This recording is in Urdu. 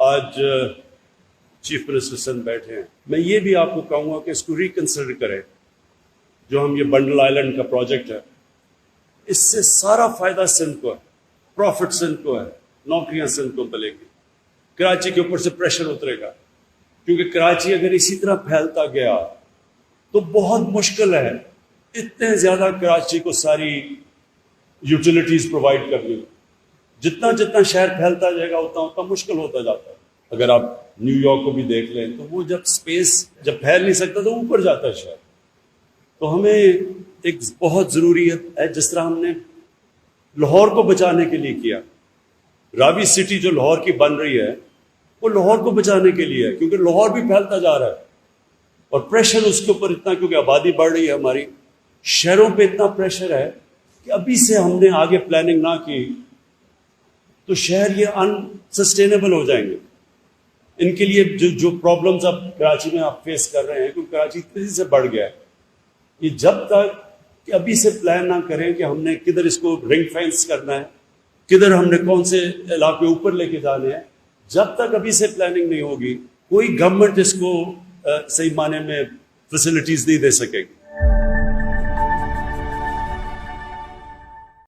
آج چیف منسٹر سندھ بیٹھے ہیں، میں یہ بھی آپ کو کہوں گا کہ اس کو ریکنسیڈر کریں. جو ہم یہ بنڈل آئیلینڈ کا پروجیکٹ ہے، اس سے سارا فائدہ سندھ کو ہے، پروفٹ سندھ کو ہے، نوکریاں سندھ کو ملے گی. کراچی کے اوپر سے پریشر اترے گا، کیونکہ کراچی اگر اسی طرح پھیلتا گیا تو بہت مشکل ہے اتنے زیادہ کراچی کو ساری یوٹیلیٹیز پرووائڈ کرنی. جتنا جتنا شہر پھیلتا جائے گا اتنا اتنا مشکل ہوتا جاتا ہے. اگر آپ نیو یارک کو بھی دیکھ لیں تو وہ جب اسپیس جب پھیل نہیں سکتا تو اوپر جاتا ہے شہر. تو ہمیں ایک بہت ضروریت ہے، جس طرح ہم نے لاہور کو بچانے کے لیے کیا. راوی سٹی جو لاہور کی بن رہی ہے وہ لاہور کو بچانے کے لیے ہے، کیونکہ لاہور بھی پھیلتا جا رہا ہے اور پریشر اس کے اوپر اتنا، کیونکہ آبادی بڑھ رہی ہے، ہماری شہروں پہ اتنا پریشر ہے کہ ابھی سے ہم نے آگے پلاننگ نہ کی تو شہر یہ انسسٹینیبل ہو جائیں گے. ان کے لیے جو پرابلمز اب کراچی میں آپ فیس کر رہے ہیں، کیونکہ کراچی تیزی سے بڑھ گیا ہے، یہ جب تک کہ ابھی سے پلان نہ کریں کہ ہم نے کدھر اس کو رنگ فینس کرنا ہے، کدھر ہم نے کون سے علاقے اوپر لے کے جانے ہیں، جب تک ابھی سے پلاننگ نہیں ہوگی کوئی گورنمنٹ اس کو صحیح معنی میں فیسلٹیز نہیں دے سکے گی.